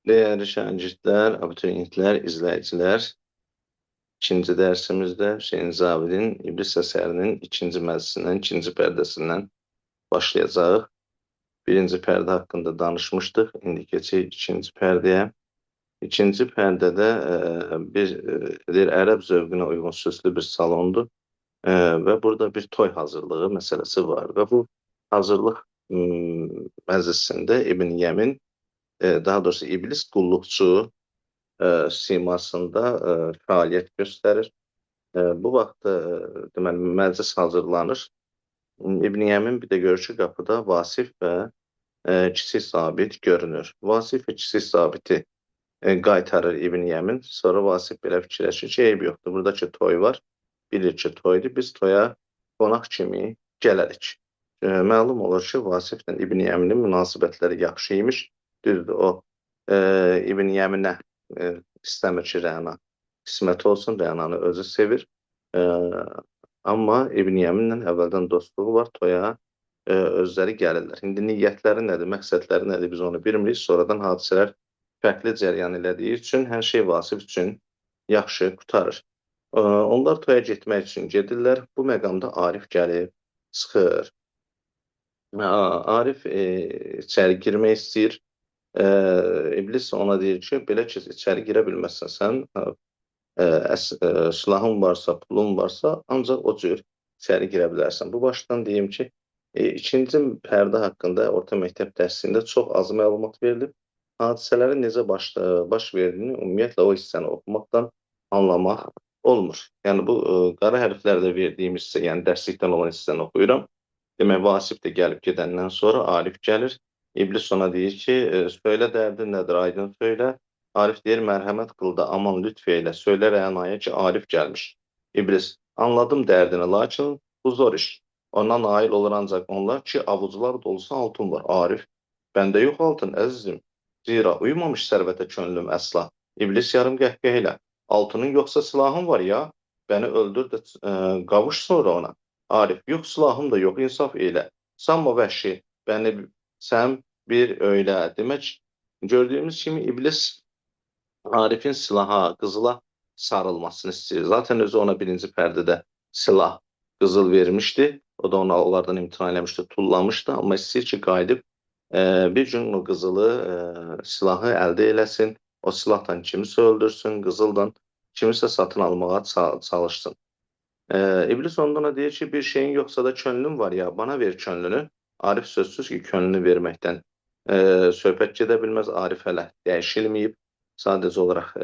Değerli şagirdler, abituriyentlər, izləyicilər, ikinci dərsimizdə Hüseyin Zavidin İblis əsərinin ikinci məclisindən, ikinci pərdəsindən başlayacağıq. Birinci pərdə haqqında danışmışdıq, indi keçək ikinci pərdəyə. İkinci pərdədə bir ərəb zövqünə uyğun süslü bir salondur və burada bir toy hazırlığı məsələsi var və bu hazırlıq məclisində İbn Yəmin, daha doğrusu İblis qulluqçu simasında fəaliyyət göstərir. Bu vaxt deməli məclis hazırlanır. İbn Yəmin bir də görür ki, qapıda Vasif və kiçik zabit görünür. Vasif və kiçik zabiti qaytarır İbn Yəmin. Sonra Vasif belə fikirləşir ki, eyb yoxdur. Buradakı toy var. Bilir ki, toydur. Biz toya qonaq kimi gələrik. Məlum olur ki, Vasiflə İbn Yəminin münasibətləri yaxşı imiş. Düzdür, o İbn Yəminə istəmir ki, Rəna qismət olsun, Rənanı özü sevir. Amma İbn Yəminlə əvvəldən dostluğu var, toya özləri gəlirlər. İndi niyyətləri nədir, məqsədləri nədir biz onu bilmirik. Sonradan hadisələr fərqli cəryan elədiyi üçün hər şey Vasif üçün yaxşı qutarır. Onlar toya getmək üçün gedirlər. Bu məqamda Arif gəlib çıxır. Arif içəri girmək istəyir. İblis ona deyir ki, belə ki, içəri girə bilməzsən sən, silahın varsa, pulun varsa, ancaq o cür içəri girə bilərsən. Bu başdan deyim ki, ikinci pərdə haqqında orta məktəb dərsində çox az məlumat verilib. Hadisələrin necə baş verdiyini ümumiyyətlə o hissəni oxumaqdan anlamaq olmur. Yəni bu qara hərflərdə verdiyim hissə, yəni dərslikdən olan hissəni oxuyuram. Demək, Vasif də gəlib gedəndən sonra Arif gəlir. İblis ona deyir ki, söylə dərdin nədir, aydın söylə. Arif deyir, mərhəmət qıl da, aman lütf eylə, söylə Rənaya ki, Arif gəlmiş. İblis, anladım dərdini, lakin bu zor iş. Ona nail olur ancaq onlar ki, avucular dolusu altın var. Arif, bəndə yox altın, əzizim. Zira uyumamış sərvətə könlüm əsla. İblis yarım qəhqəhə ilə. Altının yoxsa silahın var ya, bəni öldür də qavuş sonra ona. Arif, yox silahım da yox, insaf elə. Sanma vəhşi, bəni sən bir öylə. Demək, gördüyümüz kimi İblis Arif'in silaha, qızıla sarılmasını istəyir. Zaten özü ona birinci pərdədə silah, qızıl vermişdi. O da ona onlardan imtina eləmişdi, tullamışdı. Amma istəyir ki, qayıdıb bir gün o qızılı silahı əldə eləsin. O silahdan kimisə öldürsün, qızıldan kimisə satın almağa çalışsın. İblis ondan deyir ki, bir şeyin yoxsa da könlün var ya, bana ver könlünü. Arif sözsüz ki, könlünü verməkdən söhbət gedə bilməz. Arif hələ dəyişilməyib. Sadəcə olaraq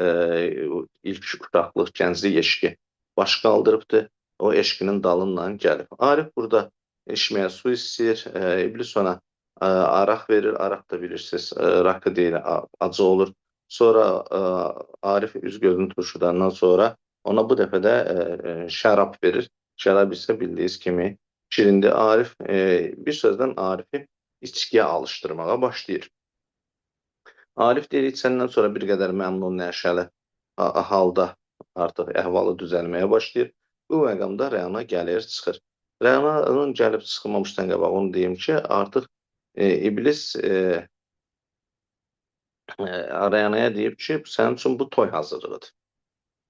ilk uşaqlıq, gənclik eşqi baş qaldırıbdır. O eşqinin dalından gəlib. Arif burada içməyə su istəyir. İblis ona araq verir. Araq da bilirsiniz, rakı deyil, acı olur. Sonra Arif üz gözünü turşudandan sonra ona bu dəfə də şərab verir. Şərab isə bildiyiniz kimi şirindi. Arif bir sözdən Arifi içkiyə alışdırmağa başlayır. Arif deyir, içəndən sonra bir qədər məmnun, nəşəli halda artıq əhvalı düzəlməyə başlayır. Bu məqamda Rəna gəlir, çıxır. Rənanın gəlib çıxmamışdan qabaq onu deyim ki, artıq İblis Rənaya deyib ki, sənin üçün bu toy hazırlığıdır.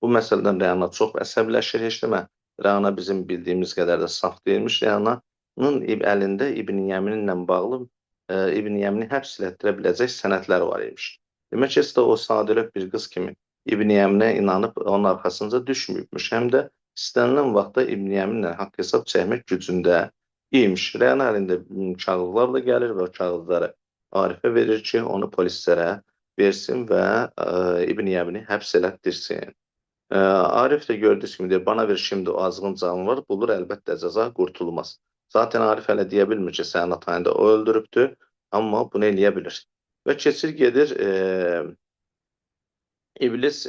Bu məsələdən Rəna çox əsəbləşir, heç demə. Rəna bizim bildiyimiz qədər də saf deyilmiş. Rənanın əlində İbn Yəminlə bağlı İbn Yəmini həbs etdirə biləcək sənədlər var imiş. Demək ki, o sadəlöv bir qız kimi İbn Yəminə inanıb onun arxasınca düşməyibmiş. Həm də istənilən vaxtda İbn Yəminlə haqq hesab çəkmək gücündə imiş. Rəna əlində kağızlarla gəlir və o kağızları Arifə verir ki, onu polislərə versin və İbn Yəmini həbs elətdirsin. Arif də gördüyünüz kimi deyir, bana ver şimdi o azğın canı var, bulur əlbəttə cəza, qurtulmaz. Zaten Arif hələ deyə bilmir ki, sənin atayını da o öldürübdür, amma bunu eləyə bilir. Və keçir gedir, İblis,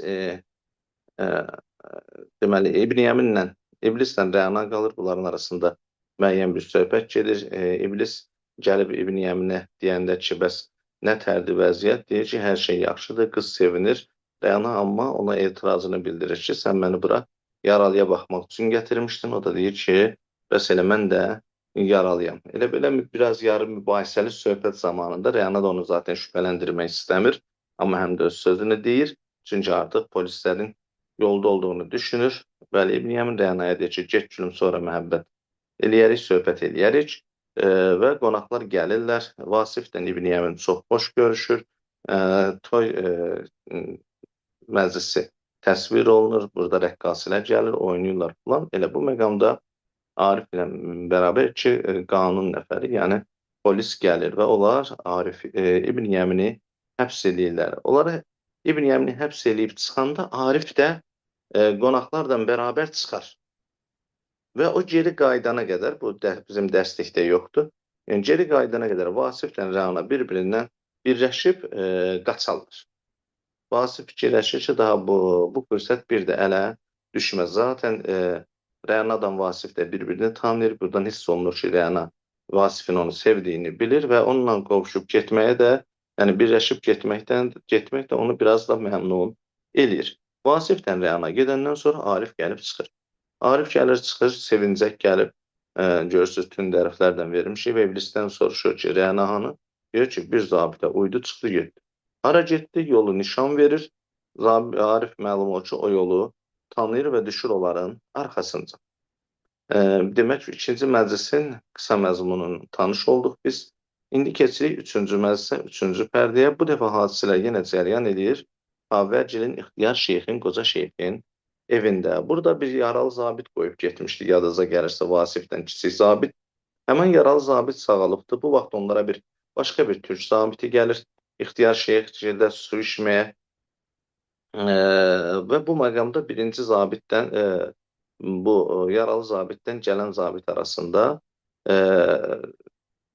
deməli, İbn Yəminlə, İblislə Rəna qalır, bunların arasında müəyyən bir söhbət gedir. İblis gəlib İbn Yəminə deyəndə ki, bəs nə tərdi vəziyyət, deyir ki, hər şey yaxşıdır, qız sevinir. Rəna amma ona etirazını bildirir ki, sən məni bura yaralıya baxmaq üçün gətirmişdin. O da deyir ki, bəs elə mən də yaralıyam. Elə belə biraz yarı mübahisəli söhbət zamanında Rəna da onu zaten şübhələndirmək istəmir. Amma həm də öz sözünü deyir. Çünki artıq polislərin yolda olduğunu düşünür. Bəli, İbn Yəmin Rəanaya deyir ki, get gülüm sonra məhəbbət eləyərik, söhbət eləyərik. Və qonaqlar gəlirlər. Vasiflə İbn Yəmin çox xoş görüşür. Toy məclisi təsvir olunur. Burada rəqqasələr gəlir, oynayırlar falan. Elə bu məqamda Arif ilə bərabər iki qanun nəfəri, yəni polis gəlir və onlar Arif İbn Yəmini həbs edirlər. Onları İbn Yəmini həbs eləyib çıxanda Arif də qonaqlarla bərabər çıxar. Və o geri qaydana qədər, bu bizim dərslikdə yoxdur. Yəni geri qaydana qədər Vasiflə Rəna bir-birindən birləşib qaçarlar. Vasif fikirləşir ki, daha bu fürsət bir də ələ düşməz. Zaten Rənadan Vasif də bir-birini tanıyır. Buradan hiss olunur ki, Rəna Vasifin onu sevdiyini bilir və onunla qovuşub getməyə də, yəni birləşib getmək də onu biraz da məmnun eləyir. Vasiflə Rəna gedəndən sonra Arif gəlib çıxır. Arif gəlir, çıxır, sevincək gəlib, görürsünüz, tünd hərflərdən vermişik və iblisdən soruşur ki, Rəna hanı? Deyir ki, bir zabitə uydu, çıxdı, getdi. Hara getdi? Yolu nişan verir. Arif məlum olur ki, o yolu tanıyır və düşür onların arxasınca. Demək, ikinci məclisin qısa məzmununu tanış olduq biz. İndi keçirik üçüncü məclisə, üçüncü pərdəyə. Bu dəfə hadisələr yenə cəryan edir. Havərcilin İxtiyar Şeyxin, qoca şeyxin evində. Burada bir yaralı zabit qoyub getmişdi, yadınıza gəlirsə, Vasifdən kiçik zabit. Həmən yaralı zabit sağalıbdır. Bu vaxt onlara başqa bir türk zabiti gəlir. İxtiyar Şeyx yerdə su içməyə və bu məqamda birinci zabitdən, bu yaralı zabitdən gələn zabit arasında,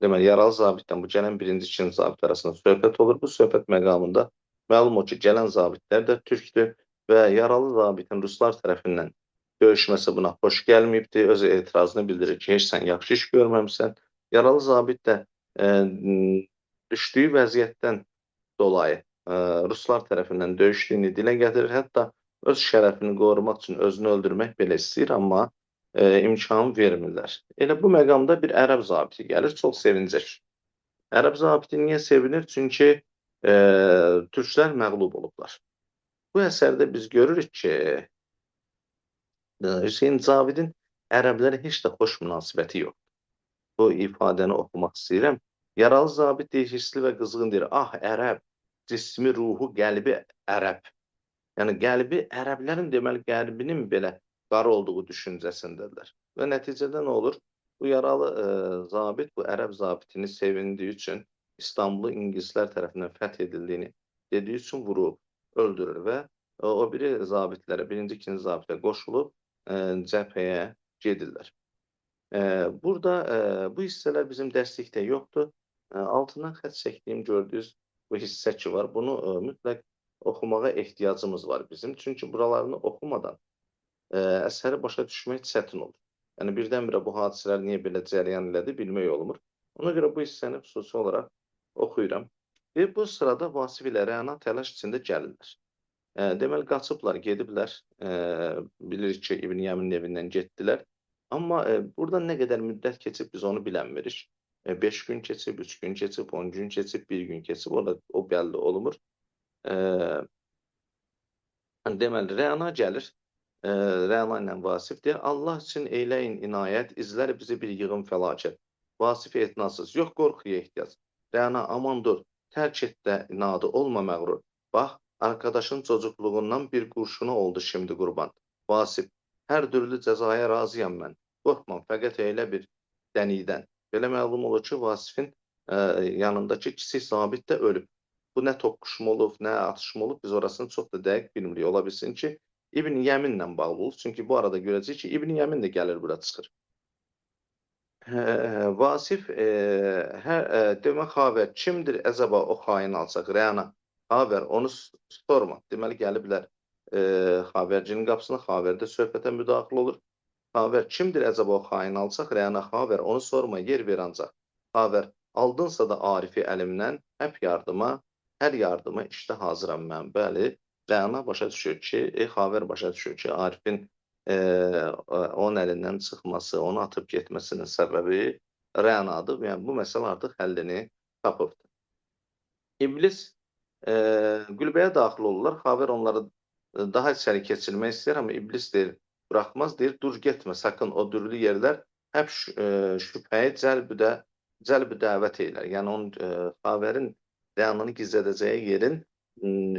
deməli, yaralı zabitdən bu gələn birinci, ikinci zabit arasında söhbət olur. Bu söhbət məqamında məlum o ki, gələn zabitlər də türkdür və yaralı zabitin ruslar tərəfindən döyüşməsi buna xoş gəlməyibdir. Öz etirazını bildirir ki, heç sən yaxşı iş görməmsən. Yaralı zabit də düşdüyü vəziyyətdən dolayı ruslar tərəfindən döyüşdüyünü dilə gətirir. Hətta öz şərəfini qorumaq üçün özünü öldürmək belə istəyir, amma imkan vermirlər. Elə bu məqamda bir ərəb zabiti gəlir, çox sevincək. Ərəb zabiti niyə sevinir? Çünki türklər məğlub olublar. Bu əsərdə biz görürük ki, Hüseyin Cavidin ərəblərə heç də xoş münasibəti yox. Bu ifadəni oxumaq istəyirəm. Yaralı zabit deyir, hissli və qızğın deyir, ah ərəb, cismi, ruhu, qəlbi ərəb. Yəni qəlbi ərəblərin, deməli qəlbinin belə qara olduğu düşüncəsindədirlər. Və nəticədə nə olur? Bu yaralı zabit, bu ərəb zabitini sevindiyi üçün, İstanbulu ingilislər tərəfindən fəth edildiyini dediyi üçün vurub, öldürür və o biri zabitlərə, birinci, ikinci zabitə qoşulub cəbhəyə gedirlər. Burada bu hissələr bizim dərslikdə yoxdur. Altından xətt çəkdiyim gördüyünüz bu hissə ki var, bunu mütləq oxumağa ehtiyacımız var bizim. Çünki buralarını oxumadan əsəri başa düşmək çətin olur. Yəni birdən-birə bu hadisələr niyə belə cəryan elədi, bilmək olmur. Ona görə bu hissəni xüsusi olaraq oxuyuram. Və bu sırada Vasif ilə Rəna təlaş içində gəlirlər. Deməli, qaçıblar, gediblər. Bilirik ki, İbn Yəminin evindən getdilər. Amma burada nə qədər müddət keçib biz onu bilənmirik. 5 gün keçib, 3 gün keçib, 10 gün keçib, 1 gün keçib, o bəlli olmur. Deməli, Rəna gəlir, Rəna ilə Vasif deyir, Allah üçün eyləyin inayət, izlər bizi bir yığın fəlakət. Vasif etinasız, yox qorxuya ehtiyac. Rəna, aman dur, tərk et də inadı, olma məğrur. Bax, arkadaşın çocukluğundan bir qurşunu oldu şimdi qurban. Vasif, hər türlü cəzaya razıyam mən. Qorxmam, fəqət elə bir dənidən. Belə məlum olur ki, Vasifin yanındakı kiçik zabit də ölüb. Bu nə toqquşma olub, nə atışma olub, biz orasını çox da dəqiq bilmirik. Ola bilsin ki, İbn Yəminlə bağlı olur. Çünki bu arada görəcək ki, İbn Yəmin də gəlir bura çıxır. Vasif, demək, xavər, kimdir əzəba o xain alsaq, Rəna? Xavər, onu sorma. Deməli, gəliblər xavərcinin qapısına, xavərdə söhbətə müdaxilə olur. Xavər, kimdir əcəba o xain alsaq? Rəna, xavər, onu sorma, yer ver ancaq. Xavər, aldınsa da Arifi əlimdən, hər yardıma işdə hazıram mən. Bəli, Rəna başa düşür ki, xavər başa düşür ki, Arifin onun əlindən çıxması, onu atıb getməsinin səbəbi Rənadır. Yəni, bu məsələ artıq həllini tapıbdır. İblis Qülbəyə daxil olurlar. Xavər onları daha içəri keçirmək istəyir, amma iblis deyir, buraxmaz, deyir, dur getmə, sakın o dürlü yerlər hep şübhəyi cəlb dəvət eylər. Yəni onun xavərin Rəananı gizlədəcəyi yerin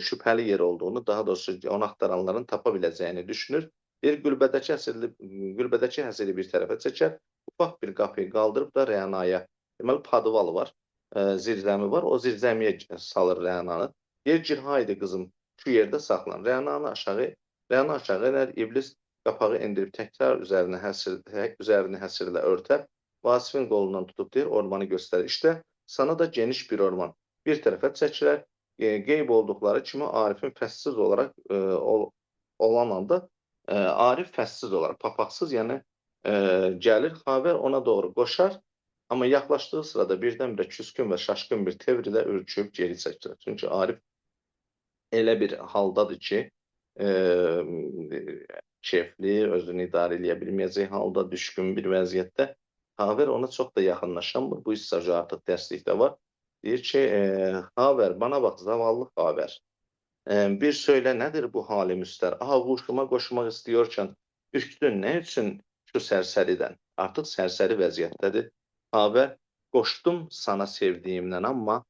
şübhəli yer olduğunu, daha doğrusu onu axtaranların tapa biləcəyini düşünür. Bir qülbədəki həsili bir tərəfə çəkər, ufaq bir qapıyı qaldırıb da Rəanaya, deməli padval var, zirzəmi var, o zirzəmiyə salır Rəananı. Deyir ki, haydi qızım, şu yerdə saxlan. Rəana aşağı iner, iblis qapağı endirib təkrar üzərini həsirlə örtər. Vasifin qolundan tutub deyir, ormanı göstərir. İşte sana da geniş bir orman. Bir tərəfə çəkilər, qeyb olduqları kimi Arifin fəssiz olaraq olan anda Arif fəssiz olaraq, papaqsız, yəni gəlir, Xavər ona doğru qoşar. Amma yaxlaşdığı sırada birdən-birə küskün və şaşkın bir tevr ilə ürküb geri çəkilir. Çünki Arif elə bir haldadır ki, keyfli, özünü idarə edə bilməyəcək halda, düşkün bir vəziyyətdə. Xavər ona çox da yaxınlaşamır. Bu hissəcə artıq dərslikdə var. Deyir ki, Xavər, bana bax, zavallı Xavər. Bir söylə, nədir bu hali müstər? Ağuşuma qoşmaq istiyorkən ürktün, nə üçün şu sərsəridən? Artıq sərsəri vəziyyətdədir. Xavər, qoşdum sana sevdiyimdən, amma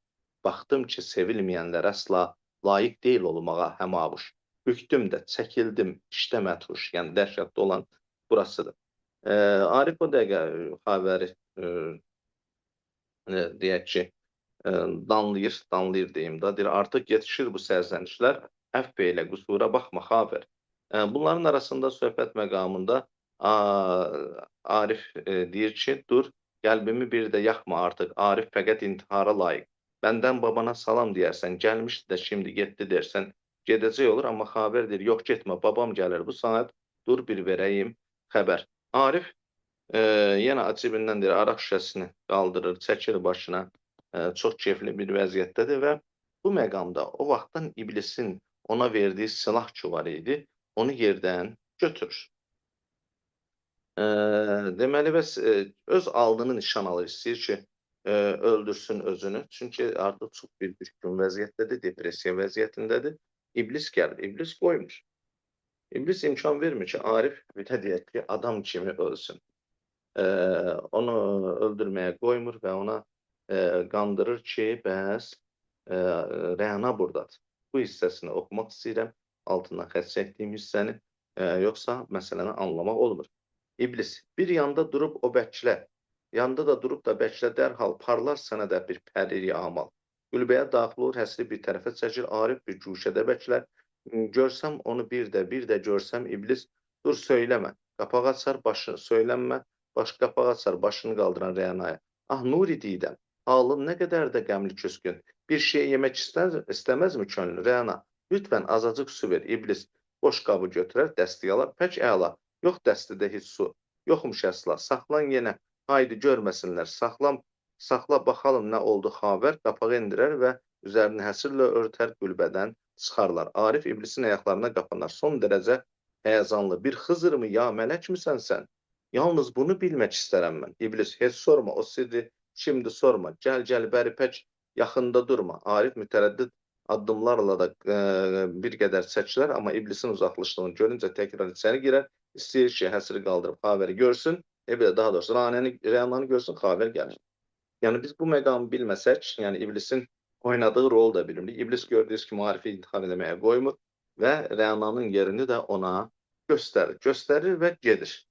baxdım ki, sevilməyənlər əsla layiq deyil olmağa həmavuş. Ürktüm də, çəkildim, işdə məthuş. Yəni, dəhşətli olan burasıdır. Arif o dəqiqə Xavəri deyək ki, danlayır deyim da, deyir, artıq yetişir bu sərzənişlər, əfv elə, qüsura baxma Xavər. Bunların arasında söhbət məqamında Arif deyir ki, dur, qəlbimi bir də yaxma artıq, Arif fəqət intihara layiq. Bəndən babana salam deyərsən, gəlmişdi də şimdi getdi dersən, gedəcək olur, amma Xavər deyir, yox getmə, babam gəlir bu saat, dur bir verəyim xəbər. Arif yenə cibindən deyir, araq şüşəsini qaldırır, çəkir başına, çox keyfli bir vəziyyətdədir və bu məqamda o vaxtdan iblisin ona verdiyi silah ki var idi, onu yerdən götürür. Deməli, bəs öz aldığını nişan alır, istəyir ki, öldürsün özünü. Çünki artıq çox bir düşkün vəziyyətdədir, depressiya vəziyyətindədir. İblis gəlir, iblis qoymur. İblis imkan vermir ki, Arif deyək ki, adam kimi ölsün. Onu öldürməyə qoymur və ona qandırır ki, bəs Rəana buradadır. Bu hissəsini oxumaq istəyirəm, altından xətt çəkdiyim hissəni, yoxsa məsələni anlamaq olmur. İblis, bir yanda durub o bəklə, yanda da durub da bəklə dərhal parlar sənə də bir pəri amal. Qülbəyə daxil olur, həsri bir tərəfə çəkir, Arif bir güşədə bəklər. Görsəm onu bir də görsəm iblis, dur söyləmə, qapağı açar, başı söylənmə, baş qapağı açar, başını qaldıran Rəanaya. Ah, Nuri Didəm, halın nə qədər də qəmli küskün. Bir şey yemək istəməzmi könlü Rəana? Lütfən azacıq su ver. İblis boş qabı götürər, dəsti alar. Pək əla. Yox dəstidə heç su. Yoxmuş əsla. Saxlan yenə. Haydi görməsinlər. Saxla baxalım nə oldu Xavər. Qapağı indirər və üzərini həsirlə örtər, qülbədən çıxarlar. Arif iblisin ayaqlarına qapanar. Son dərəcə həyəcanlı. Bir xızırmı ya, mələk misən sən? Yalnız bunu bilmək istərəm mən. İblis, heç sorma, o sirri şimdi sorma. Gəl, bəri pək yaxında durma. Arif mütərəddid addımlarla da bir qədər çəkilər, amma iblisin uzaqlaşdığını görüncə təkrar içəri girər, istəyir ki, həsiri qaldırıb Xavəri görsün, daha doğrusu Rəananı görsün, Xavər gəlir. Yəni, biz bu məqamı bilməsək, yəni iblisin oynadığı rolu da bilmirik. İblis gördüyünüz kimi Arifi intihar eləməyə qoymur və Rəananın yerini də ona göstərir və gedir.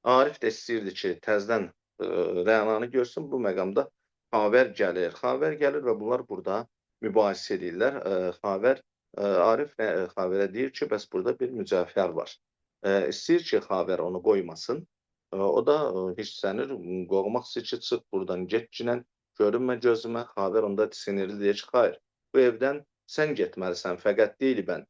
Arif də istəyirdi ki, təzdən Rəananı görsün, bu məqamda Xavər gəlir və bunlar burada mübahisə edirlər. Arif Xavərə deyir ki, bəs burada bir mücəffər var. İstəyir ki, Xavər onu qoymasın. O da hissənir, qovmaq istəyir ki, çıx buradan, get cinən, görünmə gözümə. Xavər onda sinirli deyir ki, xayır, bu evdən sən getməlisən, fəqət deyil mən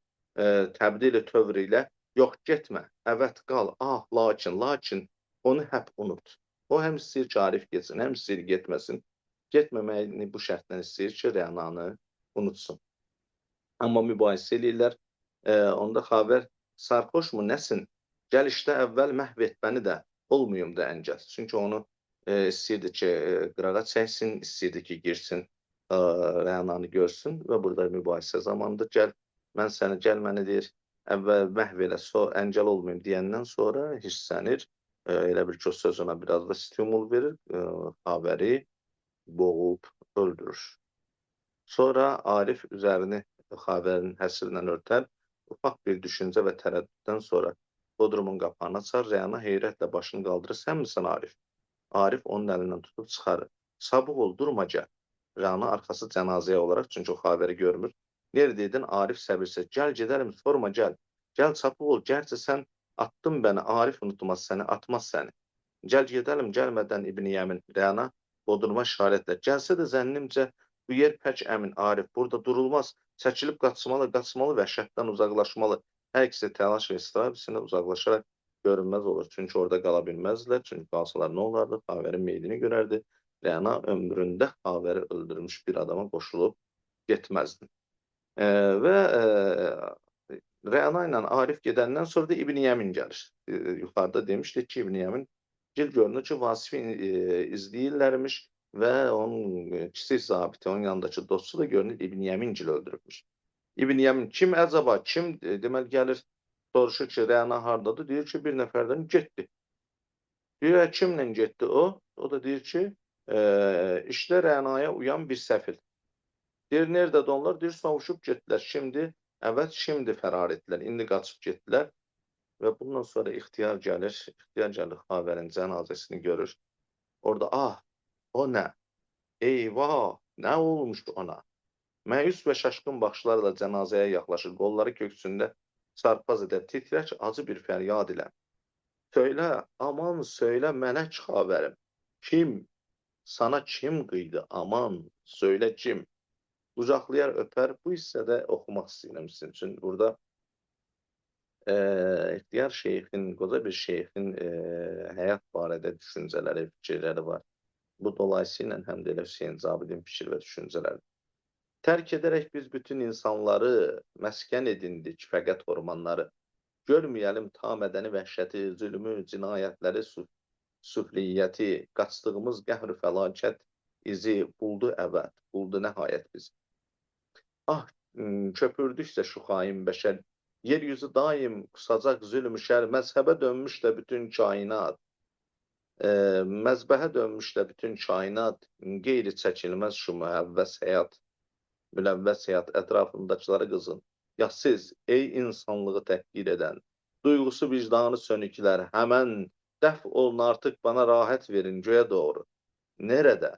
təbdili tövr ilə, yox getmə, əvət qal, lakin onu həp unut. O həm istəyir ki, Arif getsin, həm istəyir getməsin. Getməməyini bu şərtdən istəyir ki, Rəananı unutsun. Amma mübahisə edirlər. Onda Xavər, sarxoşmu, nəsin? Gəl işdə əvvəl məhv et məni də, olmuyum da əngəz. Çünki onu istəyirdi ki, qırağa çəksin, istəyirdi ki, girsin, Rənanı görsün və burada mübahisə zamanıdır. Gəl məni deyir, əvvəl məhv elə, əngəl olmayım deyəndən sonra hirslənir. Elə bil ki, o söz ona biraz da stimul verir, Xavəri boğub öldürür. Sonra Arif üzərini Xavərin həsirlə örtər, ufaq bir düşüncə və tərəddüddən sonra bodrumun qapağını açar, Rəna heyrətlə başını qaldırır, sən misən Arif? Arif onun əlindən tutub çıxarır. Sabıq ol, durma gəl. Rəna arxası cənazəyə olaraq, çünki o Xavəri görmür. Neredeydin? Arif səbirsiz. Gəl gedəlim, sorma gəl. Gəl sapıq ol, gərçə sən attın bəni, Arif unutmaz səni, atmaz səni. Gəl gedəlim, gəlmədən İbn Yəmin. Rəna bodruma işarətlə. Gəlsə də zənnimcə bu yer pək əmin, Arif. Burada durulmaz. Çəkilib qaçmalı, vəhşətdən uzaqlaşmalı. Hər ikisi təlaş və istirab içində uzaqlaşaraq görünməz olur. Çünki orada qala bilməzdilər. Çünki qalsalar nə olardı? Xavərin meydini görərdi. Rəna ömründə Xavəri öldürmüş bir adama qoşulub getməzdi. Və Rəna ilə Arif gedəndən sonra da İbn Yəmin gəlir. Yuxarıda demişdik ki, İbn Yəmin görünür ki, Vasifi izləyirlərmiş və onun kiçik zabiti, onun yanındakı dostu da görünür İbn Yəmingil öldürübmüş. İbn Yəmin kim əcaba, kim deməli gəlir, soruşur ki, Rəna hardadır? Deyir ki, bir nəfərdən getdi. Deyir, kimlə getdi o? O da deyir ki, işte Rənaya uyan bir səfil. Deyir, nerede onlar? Deyir, savuşub getdilər. Şimdi fərar etdilər. İndi qaçıb getdilər. Və bundan sonra ixtiyar gəlir. Xavərin cənazəsini görür. Orada, o nə? Eyvah, nə olmuş ona? Məyus və şaşqın baxışlarla cənazəyə yaxlaşır. Qolları köksündə çarpaz edər. Titrək, acı bir fəryad ilə. Söylə, aman söylə mələk Xavərim. Kim? Sana kim qıydı? Aman, söylə kim? Qucaqlayar, öpər. Bu hissədə oxumaq istəyirəm sizin üçün. Burada İxtiyar şeyxin, qoca bir şeyxin həyat barədə düşüncələri, fikirləri var. Bu dolayısıyla həm də elə Hüseyn Cabidin fikir və düşüncələri. Tərk edərək biz bütün insanları məskən edindik fəqət ormanları. Görməyəlim ta mədəni vəhşəti, zülmü, cinayətləri, süfliyyəti, qaçdığımız qəhr-i fəlakət izi buldu əvət, buldu nəhayət bizi. Köpürdükcə şu xain bəşər, yeryüzü daim qusacaq zülm-ü şər, məzhəbə dönmüş də bütün kainat, məzbəhə dönmüş də bütün kainat, qeyri çəkilməz şu müləvvəz həyat ətrafındakıları qızın. Ya siz, ey insanlığı təhqir edən, duyğusu vicdanı sönüklər, həmən dəf olun artıq bana rahat verin göyə doğru. Nerede?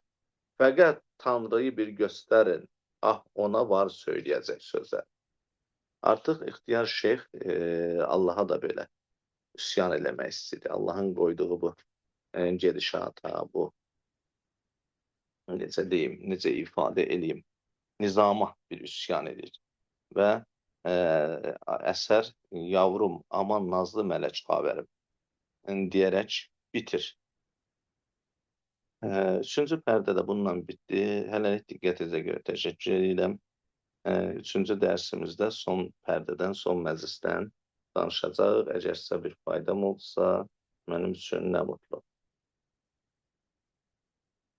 Fəqət Tanrıyı bir göstərin, ona var söyləyəcək sözlər. Artıq İxtiyar şeyx Allaha da belə üsyan eləmək istəyir. Allahın qoyduğu bu gedişata, bu necə deyim, necə ifadə eləyim, nizama bir üsyan edir. Və əsər yavrum, aman nazlı mələk Xavərim deyərək bitir. Üçüncü pərdədə bununla bitdi. Hələlik diqqətinizə görə təşəkkür edirəm. Üçüncü dərsimizdə son pərdədən, son məclisdən danışacağıq. Əgər sizə bir faydam olsa, mənim üçün nə mutlu.